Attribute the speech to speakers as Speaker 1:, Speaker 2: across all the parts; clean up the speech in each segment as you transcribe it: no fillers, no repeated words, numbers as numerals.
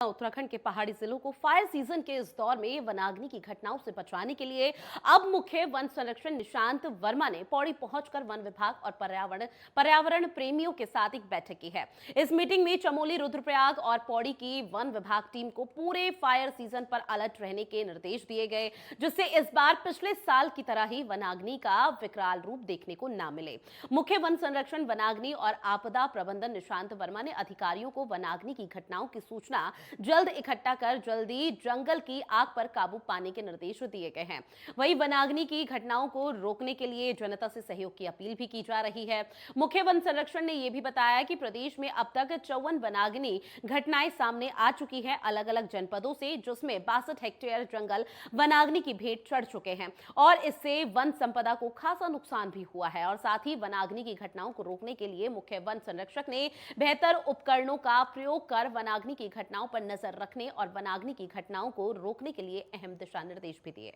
Speaker 1: उत्तराखंड के पहाड़ी जिलों को फायर सीजन के इस दौर में वनाग्नि की घटनाओं से बचाने के लिए अब मुख्य वन संरक्षण निशांत वर्मा ने पौड़ी पहुंचकर वन विभाग और पर्यावरण प्रेमियों के साथ एक बैठक की है। इस मीटिंग में चमोली, रुद्रप्रयाग और पौड़ी की वन विभाग टीम को पूरे फायर सीजन पर अलर्ट रहने के निर्देश दिए गए, जिससे इस बार पिछले साल की तरह ही वनाग्नि का विकराल रूप देखने को न मिले। मुख्य वन संरक्षण, वनाग्नि और आपदा प्रबंधन निशांत वर्मा ने अधिकारियों को वनाग्नि की घटनाओं की सूचना जल्द इकट्ठा कर जल्दी जंगल की आग पर काबू पाने के निर्देश दिए गए हैं। वहीं वनाग्नि की घटनाओं को रोकने के लिए जनता से सहयोग की अपील भी की जा रही है। मुख्य वन संरक्षण ने यह भी बताया कि प्रदेश में अब तक 54 वनाग्नि घटनाएं सामने आ चुकी है अलग अलग जनपदों से, जिसमें 62 हेक्टेयर जंगल वनाग्नि की भेंट चढ़ चुके हैं और इससे वन संपदा को खासा नुकसान भी हुआ है। और साथ ही वनाग्नि की घटनाओं को रोकने के लिए मुख्य वन संरक्षक ने बेहतर उपकरणों का प्रयोग कर वनाग्नि की घटनाओं पर नजर रखने और वनाग्नि की घटनाओं को रोकने के लिए अहम दिशा निर्देश भी दिए।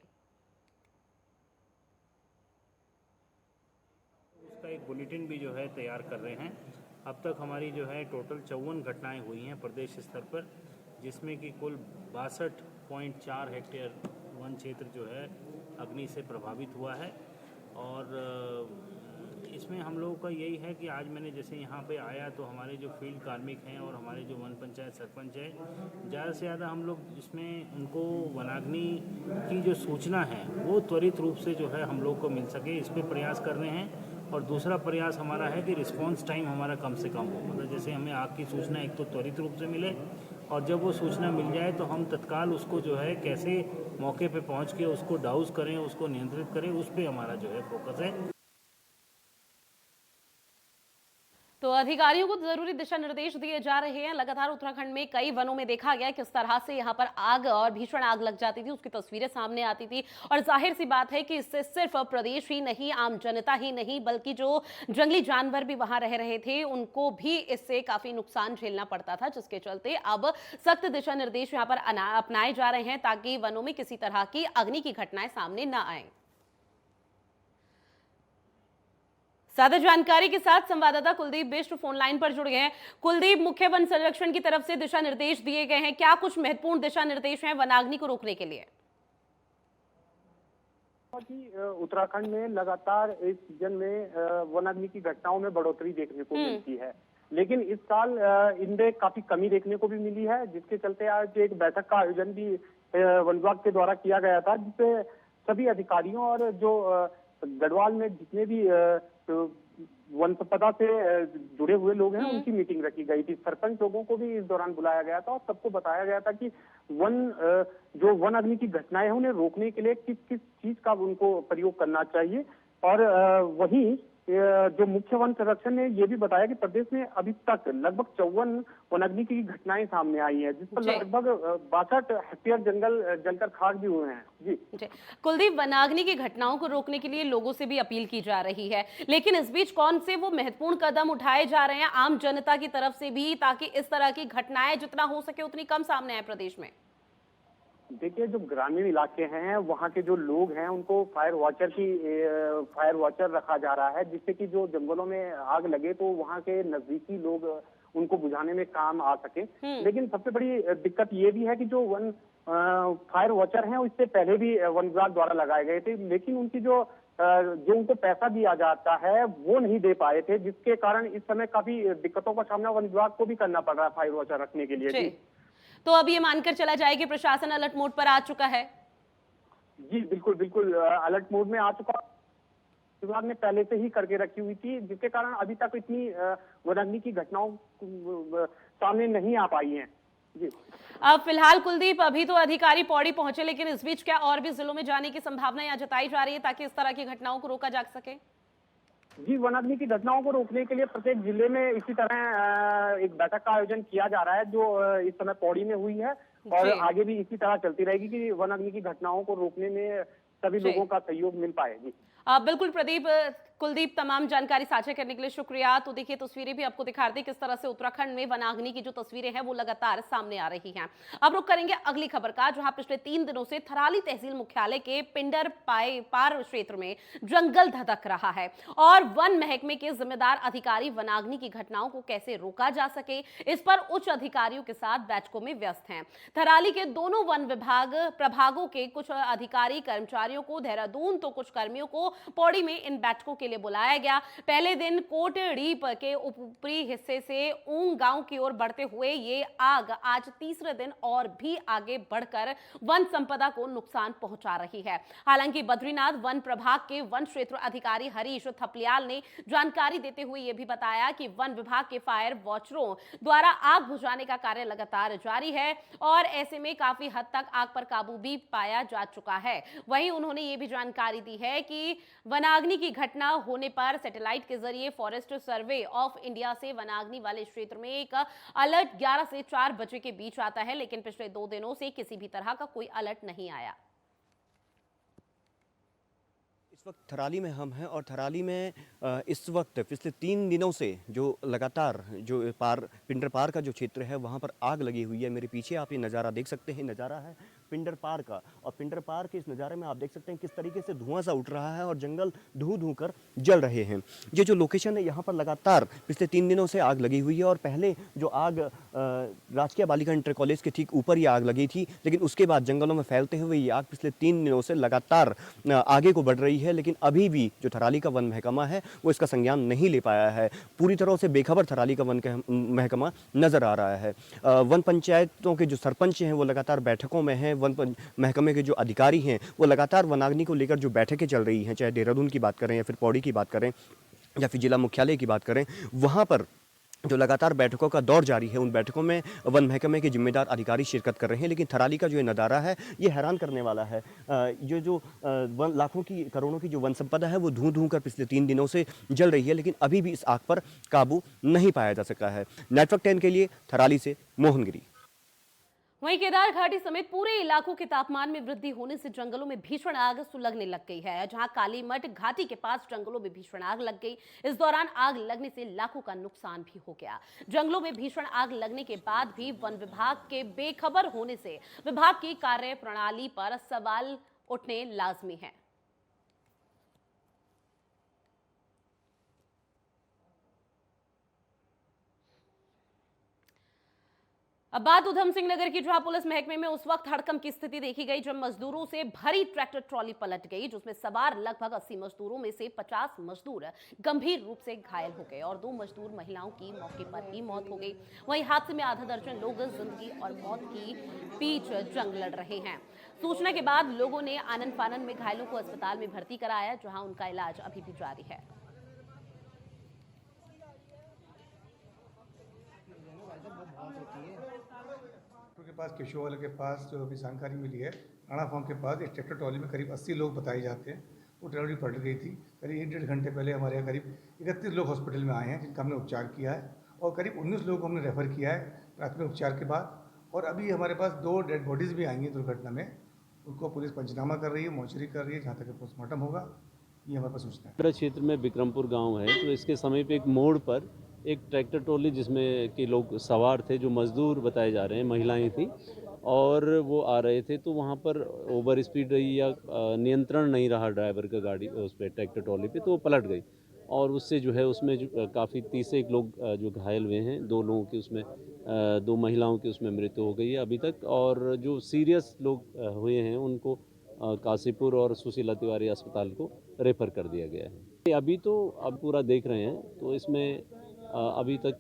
Speaker 2: उसका एक बुलेटिन भी जो है तैयार कर रहे हैं। अब तक हमारी जो है टोटल 54 घटनाएं हुई हैं प्रदेश स्तर पर, जिसमें कि कुल 62.4 हेक्टेयर वन क्षेत्र जो है अग्नि से प्रभावित हुआ है। और इसमें हम लोगों का यही है कि आज मैंने जैसे यहाँ पे आया तो हमारे जो फील्ड कार्मिक हैं और हमारे जो वन पंचायत सरपंच है, ज़्यादा से ज़्यादा हम लोग इसमें उनको वनाग्नि की जो सूचना है वो त्वरित रूप से जो है हम लोग को मिल सके, इस पर प्रयास कर रहे हैं। और दूसरा प्रयास हमारा है कि रिस्पॉन्स टाइम हमारा कम से कम हो, मतलब जैसे हमें आग की सूचना एक तो त्वरित रूप से मिले और जब वो सूचना मिल जाए तो हम तत्काल उसको जो है कैसे मौके पे पहुंच के उसको डाउस करें, उसको नियंत्रित करें, उस पर हमारा जो है फोकस है।
Speaker 1: तो अधिकारियों को जरूरी दिशा निर्देश दिए जा रहे हैं। लगातार उत्तराखंड में कई वनों में देखा गया किस तरह से यहां पर आग और भीषण आग लग जाती थी, उसकी तस्वीरें सामने आती थी। और जाहिर सी बात है कि इससे सिर्फ प्रदेश ही नहीं, आम जनता ही नहीं, बल्कि जो जंगली जानवर भी वहां रह रहे थे उनको भी इससे काफी नुकसान झेलना पड़ता था, जिसके चलते अब सख्त दिशा निर्देश यहां पर अपनाए जा रहे हैं ताकि वनों में किसी तरह की अग्नि की घटनाएं सामने न आए। ज्यादा जानकारी के साथ संवाददाता कुलदीप बिष्ट फोन लाइन पर जुड़ गए हैं। कुलदीप, मुख्य वन संरक्षण की तरफ से दिशा निर्देश दिए गए हैं, क्या कुछ महत्वपूर्ण दिशा निर्देश हैं वनाग्नि को रोकने के लिए?
Speaker 3: उत्तराखंड में लगातार इस सीजन में वनाग्नि की घटनाओं में बढ़ोतरी देखने को मिलती है, लेकिन इस साल इनमें काफी कमी देखने को भी मिली है, जिसके चलते आज एक बैठक का आयोजन भी वन विभाग के द्वारा किया गया था, जिससे सभी अधिकारियों और जो गढ़वाल में जितने भी वन संपदा से जुड़े हुए लोग हैं उनकी मीटिंग रखी गई थी। सरपंच लोगों को भी इस दौरान बुलाया गया था और सबको बताया गया था कि जो वन अग्नि की घटनाएं हैं उन्हें रोकने के लिए किस किस चीज का उनको प्रयोग करना चाहिए। और वहीं जो मुख्य वन संरक्षण ने ये भी बताया कि प्रदेश में अभी तक लगभग 54 वनाग्नि की घटनाएं सामने आई हैं, जिस पर लगभग 62 हेक्टेयर जंगल जलकर खाक भी हुए हैं। जी
Speaker 1: कुलदीप, वनाग्नि की घटनाओं को रोकने के लिए लोगों से भी अपील की जा रही है, लेकिन इस बीच कौन से वो महत्वपूर्ण कदम उठाए जा रहे हैं आम जनता की तरफ से भी, ताकि इस तरह की घटनाएं जितना हो सके उतनी कम सामने आए प्रदेश में?
Speaker 3: देखिए, जो ग्रामीण इलाके हैं वहाँ के जो लोग हैं उनको फायर वॉचर रखा जा रहा है, जिससे कि जो जंगलों में आग लगे तो वहाँ के नजदीकी लोग उनको बुझाने में काम आ सके। लेकिन सबसे बड़ी दिक्कत ये भी है कि जो फायर वॉचर हैं इससे पहले भी वन विभाग द्वारा लगाए गए थे, लेकिन उनकी जो उनको पैसा दिया जाता है वो नहीं दे पाए थे, जिसके कारण इस समय काफी दिक्कतों का सामना वन विभाग को भी करना पड़ रहा है फायर वॉचर रखने के लिए।
Speaker 1: तो अब ये मानकर चला जाए कि प्रशासन अलर्ट मोड पर आ चुका है?
Speaker 3: जी बिल्कुल बिल्कुल, अलर्ट मोड में आ चुका। विभाग ने पहले से ही करके रखी हुई थी, जिसके कारण अभी तक इतनी वनाग्नि की घटनाओं सामने नहीं आ पाई हैं। जी
Speaker 1: अब फिलहाल कुलदीप, अभी तो अधिकारी पौड़ी पहुंचे, लेकिन इस बीच क्या और भी जिलों में जाने की संभावना यहाँ जताई जा रही है ताकि इस तरह की घटनाओं को रोका जा सके?
Speaker 3: जी, वनाग्नि की घटनाओं को रोकने के लिए प्रत्येक जिले में इसी तरह एक बैठक का आयोजन किया जा रहा है, जो इस समय पौड़ी में हुई है और आगे भी इसी तरह चलती रहेगी कि वनाग्नि की घटनाओं को रोकने में सभी लोगों का सहयोग मिल पाए। जी
Speaker 1: बिल्कुल प्रदीप, कुलदीप, तमाम जानकारी साझा करने के लिए शुक्रिया। तो देखिए तस्वीरें भी आपको दिखा रही किस तरह से उत्तराखंड में वनाग्नि की जो तस्वीरें हैं वो लगातार सामने आ रही हैं। अब रुक करेंगे अगली खबर का, जहां पिछले 3 दिनों से थराली तहसील मुख्यालय के पिंडर पार क्षेत्र में जंगल धधक रहा है और वन महकमे के जिम्मेदार अधिकारी वनाग्नि की घटनाओं को कैसे रोका जा सके, इस पर उच्च अधिकारियों के साथ बैठकों में व्यस्त हैं। थराली के दोनों वन विभाग प्रभागों के कुछ अधिकारी कर्मचारियों को देहरादून तो कुछ कर्मियों को पौड़ी में इन बैठकों के लिए बुलाया गया। पहले दिन कोटडीप के ऊपरी हिस्से से ऊंग गांव की ओर बढ़ते हुए ये आग आज तीसरे दिन और भी आगे बढ़कर वन संपदा को नुकसान पहुंचा रही है। हालांकि बद्रीनाथ वन प्रभाग के वन क्षेत्र अधिकारी हरीश थपलियाल ने जानकारी देते हुए यह भी बताया कि वन विभाग के फायर वॉचरों द्वारा आग बुझाने का कार्य लगातार जारी है और ऐसे में काफी हद तक आग पर काबू भी पाया जा चुका है। वहीं उन्होंने ये भी जानकारी दी है कि वनाग्नि की घटना होने पर सैटेलाइट के जरिए फॉरेस्ट सर्वे ऑफ इंडिया से वनाग्नि वाले क्षेत्र में एक अलर्ट 11 से 4 बजे के बीच आता है, लेकिन पिछले 2 दिनों से किसी भी तरह का कोई अलर्ट नहीं आया।
Speaker 4: इस वक्त थराली में हम हैं और थराली में इस वक्त पिछले 3 दिनों से जो लगातार जो पिंडर पार का जो क्षेत्र है वहाँ पर आग लगी हुई है। मेरे पीछे आप ये नज़ारा देख सकते हैं, नज़ारा है पिंडर पार का, और पिंडर पार के इस नज़ारे में आप देख सकते हैं किस तरीके से धुआं सा उठ रहा है और जंगल धू कर जल रहे हैं। ये जो लोकेशन है यहाँ पर लगातार पिछले 3 दिनों से आग लगी हुई है और पहले जो आग राजकीय बालिका इंटर कॉलेज के ठीक ऊपर ये आग लगी थी, लेकिन उसके बाद जंगलों में फैलते हुए ये आग पिछले 3 दिनों से लगातार आगे को बढ़ रही है। लेकिन अभी भी जो थराली का वन महकमा है वो इसका संज्ञान नहीं ले पाया है। पूरी तरह से बेखबर थराली का वन महकमा नजर आ रहा है। वन पंचायतों के जो सरपंच हैं वो लगातार बैठकों में हैं। वन महकमे के जो अधिकारी हैं वो लगातार वनाग्नि को लेकर जो बैठकें चल रही हैं, चाहे देहरादून की बात करें या फिर पौड़ी की बात करें या फिर जिला मुख्यालय की बात करें, वहाँ पर जो लगातार बैठकों का दौर जारी है। उन बैठकों में वन महकमे के जिम्मेदार अधिकारी शिरकत कर रहे हैं। लेकिन थराली का जो ये नज़ारा है ये हैरान करने वाला है। ये जो लाखों की करोड़ों की जो वन संपदा है वो धू कर पिछले 3 दिनों से जल रही है, लेकिन अभी भी इस आग पर काबू नहीं पाया जा सका है। नेटवर्क 10 के लिए थराली से मोहनगिरी।
Speaker 1: वहीं केदार घाटी समेत पूरे इलाकों के तापमान में वृद्धि होने से जंगलों में भीषण आग सुलगने लग गई है। जहां कालीमठ घाटी के पास जंगलों में भीषण आग लग गई। इस दौरान आग लगने से लाखों का नुकसान भी हो गया। जंगलों में भीषण आग लगने के बाद भी वन विभाग के बेखबर होने से विभाग की कार्य प्रणाली पर सवाल उठने लाजमी है। अब बात उधम सिंह नगर की, जहां पुलिस महकमे में उस वक्त हड़कंप की स्थिति देखी गई जब मजदूरों से भरी ट्रैक्टर ट्रॉली पलट गई, जिसमें सवार लगभग 80 मजदूरों में से 50 मजदूर गंभीर रूप से घायल हो गए और 2 मजदूर महिलाओं की मौके पर ही मौत हो गई। वहीं हादसे में आधा दर्जन लोग जिंदगी और मौत की बीच जंग लड़ रहे हैं। सूचना के बाद लोगों ने आनन फानन में घायलों को अस्पताल में भर्ती कराया, जहां उनका इलाज अभी भी जारी है।
Speaker 5: के पास केशोवाल के पास जो अभी जानकारी मिली है, राणा फार्म के पास एक ट्रैक्टर ट्रॉली में करीब 80 लोग बताए जाते हैं। वो ट्रॉली पलट गई थी। करीब 1-1.5 घंटे पहले हमारे यहाँ करीब 31 लोग हॉस्पिटल में आए हैं जिनका हमने उपचार किया है और करीब 19 लोगों को हमने रेफर किया है प्राथमिक उपचार के बाद। और अभी हमारे पास 2 डेड बॉडीज़ भी आई हैं दुर्घटना में। उनको पुलिस पंचनामा कर रही है, मॉर्चरी कर रही है, जहाँ तक पोस्टमार्टम होगा ये हमारे पास सूचना है।
Speaker 6: मेरा क्षेत्र में विक्रमपुर गांव है, तो इसके समीप एक मोड़ पर एक ट्रैक्टर ट्रॉली जिसमें के लोग सवार थे, जो मजदूर बताए जा रहे हैं, महिलाएं थी और वो आ रहे थे, तो वहाँ पर ओवर स्पीड रही या नियंत्रण नहीं रहा ड्राइवर का गाड़ी उस पर ट्रैक्टर ट्रॉली पे, तो वो पलट गई और उससे जो है उसमें जो काफ़ी 30 लोग जो घायल हुए हैं। 2 लोगों की उसमें 2 महिलाओं की उसमें मृत्यु हो गई है अभी तक, और जो सीरियस लोग हुए हैं उनको काशीपुर और सुशीला तिवारी अस्पताल को रेफर कर दिया गया है। अभी तो अब पूरा देख रहे हैं, तो इसमें अभी तक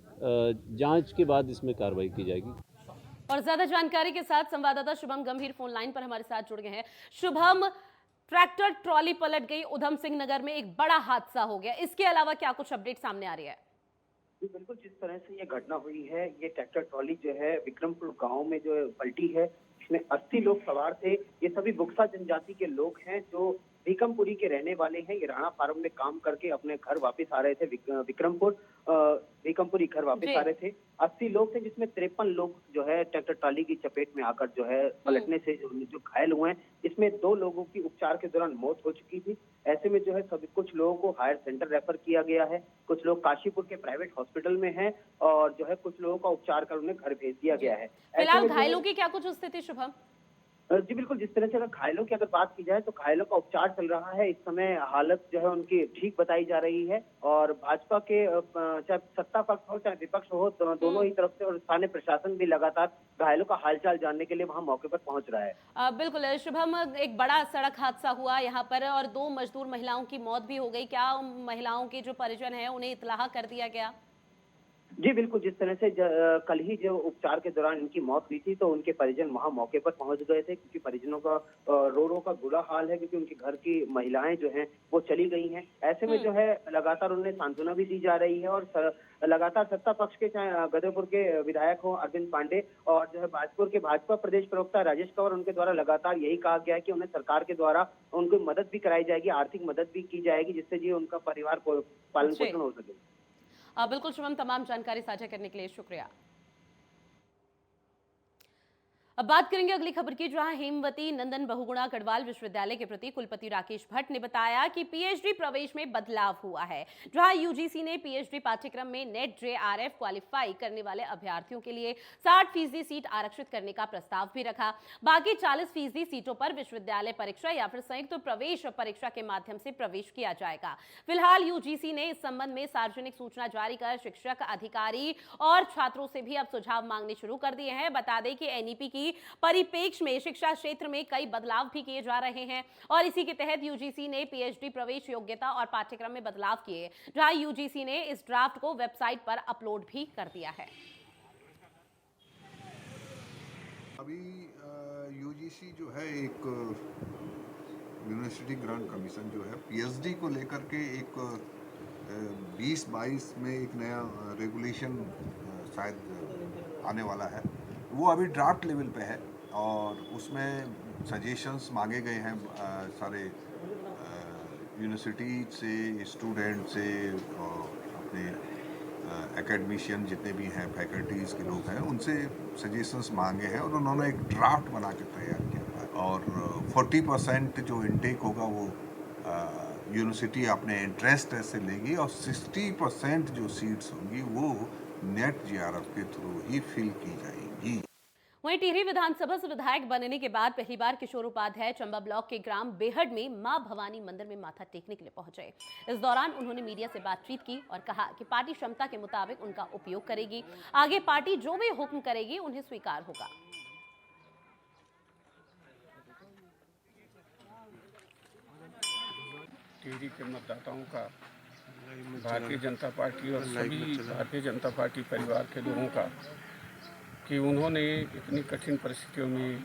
Speaker 6: जांच के बाद इसमें कार्रवाई की जाएगी।
Speaker 1: और ज्यादा जानकारी के साथ संवाददाता शुभम गंभीर फोन लाइन पर हमारे साथ जुड़ गए हैं। शुभम, ट्रैक्टर ट्रॉली पलट गई उधम सिंह नगर में, एक बड़ा हादसा हो गया, इसके अलावा क्या कुछ अपडेट सामने आ रही है?
Speaker 7: जी बिल्कुल, जिस तरह से ये घटना हुई है, ये ट्रैक्टर ट्रॉली जो है विक्रमपुर गांव में जो पलटी है, इसमें 80 लोग सवार थे। ये सभी बुक्सा जनजाति के लोग हैं जो भीकमपुरी के रहने वाले हैं। ये राणा फार्म में काम करके अपने घर वापस आ रहे थे, विक्रमपुर भीकमपुरी घर वापस आ रहे थे। 80 लोग थे, जिसमें 53 लोग जो है ट्रैक्टर ट्राली की चपेट में आकर जो है पलटने से जो घायल हुए हैं। इसमें 2 लोगों की उपचार के दौरान मौत हो चुकी थी। ऐसे में जो है सभी कुछ लोगों को हायर सेंटर रेफर किया गया है, कुछ लोग काशीपुर के प्राइवेट हॉस्पिटल में हैं और जो है कुछ लोगों का उपचार कर उन्हें घर भेज दिया गया है।
Speaker 1: फिलहाल घायलों की क्या कुछ स्थिति शुभम?
Speaker 7: जी बिल्कुल, जिस तरह से अगर घायलों की अगर बात की जाए तो घायलों का उपचार चल रहा है। इस समय हालत जो है उनकी ठीक बताई जा रही है और भाजपा के चाहे सत्ता पक्ष हो चाहे विपक्ष हो, दोनों ही तरफ से और स्थानीय प्रशासन भी लगातार घायलों का हालचाल जानने के लिए वहां मौके पर पहुंच रहा है।
Speaker 1: बिल्कुल शुभम, एक बड़ा सड़क हादसा हुआ यहाँ पर और 2 मजदूर महिलाओं की मौत भी हो गई। क्या महिलाओं के जो परिजन है उन्हें इत्तला कर दिया गया?
Speaker 7: जी बिल्कुल, जिस तरह से कल ही जो उपचार के दौरान इनकी मौत हुई थी तो उनके परिजन वहां मौके पर पहुंच गए थे, क्योंकि परिजनों का रो का बुरा हाल है, क्योंकि उनके घर की महिलाएं जो हैं वो चली गई हैं। ऐसे में जो है लगातार उन्हें सांत्वना भी दी जा रही है और लगातार सत्ता पक्ष के चाहे गदरपुर के विधायक हो अरविंद पांडे और जो है भाजपा प्रदेश प्रवक्ता राजेश कंवर, उनके द्वारा लगातार यही कहा गया है कि उन्हें सरकार के द्वारा उनको मदद भी कराई जाएगी, आर्थिक मदद भी की जाएगी, जिससे जी उनका परिवार पालन पोषण हो सके।
Speaker 1: बिल्कुल शुभम, तमाम जानकारी साझा करने के लिए शुक्रिया। अब बात करेंगे अगली खबर की, जहां हेमवती नंदन बहुगुणा गढ़वाल विश्वविद्यालय के प्रति कुलपति राकेश भट्ट ने बताया कि पीएचडी प्रवेश में बदलाव हुआ है। जहां यूजीसी ने पीएचडी पाठ्यक्रम में नेट जेआरएफ क्वालिफाई करने वाले अभ्यर्थियों के लिए 60% सीट आरक्षित करने का प्रस्ताव भी रखा। बाकी 40% सीटों पर विश्वविद्यालय परीक्षा या फिर संयुक्त प्रवेश परीक्षा के माध्यम से प्रवेश किया जाएगा। फिलहाल यूजीसी ने इस संबंध में सार्वजनिक सूचना जारी कर शिक्षक, अधिकारी और छात्रों से भी अब सुझाव मांगने शुरू कर दिए हैं। बता दें कि एनईपी की परिप्रेक्ष्य में शिक्षा क्षेत्र में कई बदलाव भी किए जा रहे हैं और इसी के तहत यूजीसी ने पीएचडी प्रवेश योग्यता और पाठ्यक्रम में बदलाव किए, जहां यूजीसी ने इस ड्राफ्ट को वेबसाइट पर अपलोड भी कर दिया है।
Speaker 8: अभी यूजीसी जो है एक यूनिवर्सिटी ग्रांट कमीशन जो है पीएचडी को लेकर के एक 2022 में एक नया रेगुलेशन शायद आने वाला है। वो अभी ड्राफ्ट लेवल पे है और उसमें सजेशंस मांगे गए हैं सारे यूनिवर्सिटी से, स्टूडेंट से और अपने एकेडमिशियन जितने भी हैं, फैकल्टीज़ के लोग हैं, उनसे सजेशंस मांगे हैं और उन्होंने एक ड्राफ्ट बना के तैयार किया है। और 40% जो इनटेक होगा वो यूनिवर्सिटी अपने इंटरेस्ट से लेगी और 60% जो सीट्स होंगी वो नेट जेआरएफ के थ्रू ही फिल की जाएगी।
Speaker 1: वहीं टिहरी विधानसभा से विधायक बनने के बाद पहली बार किशोर उपाध्याय चंबा ब्लॉक के ग्राम बेहड में मां भवानी मंदिर में माथा टेकने के लिए पहुंचे। इस दौरान उन्होंने मीडिया से बातचीत की और कहा कि पार्टी क्षमता के मुताबिक उनका उपयोग करेगी। आगे पार्टी जो भी हुक्म करेगी उन्हें स्वीकार होगा।
Speaker 9: टिहरी के मतदाताओं का भारतीय जनता पार्टी और सभी भारतीय जनता पार्टी परिवार के लोगों का कि उन्होंने इतनी कठिन परिस्थितियों में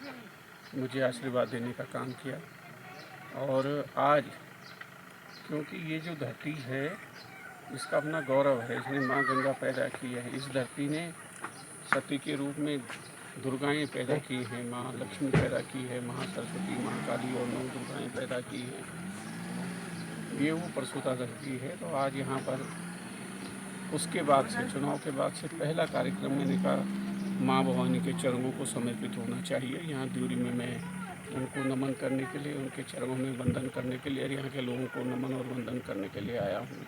Speaker 9: मुझे आशीर्वाद देने का काम किया। और आज क्योंकि ये जो धरती है इसका अपना गौरव है, इसने माँ गंगा पैदा की है, इस धरती ने सती के रूप में दुर्गाएं पैदा की हैं, माँ लक्ष्मी पैदा की है, माँ सरस्वती, माँ काली और 9 दुर्गाएं पैदा की हैं। ये वो प्रसूता धरती है। तो आज यहाँ पर उसके बाद से, चुनाव के बाद से पहला कार्यक्रम मैंने कहा माँ भवानी के चरणों को समर्पित होना चाहिए। यहाँ द्यूरी में मैं उनको नमन करने के लिए, उनके चरणों में वंदन करने के लिए और यहाँ के लोगों को नमन और वंदन करने के लिए आया हूँ।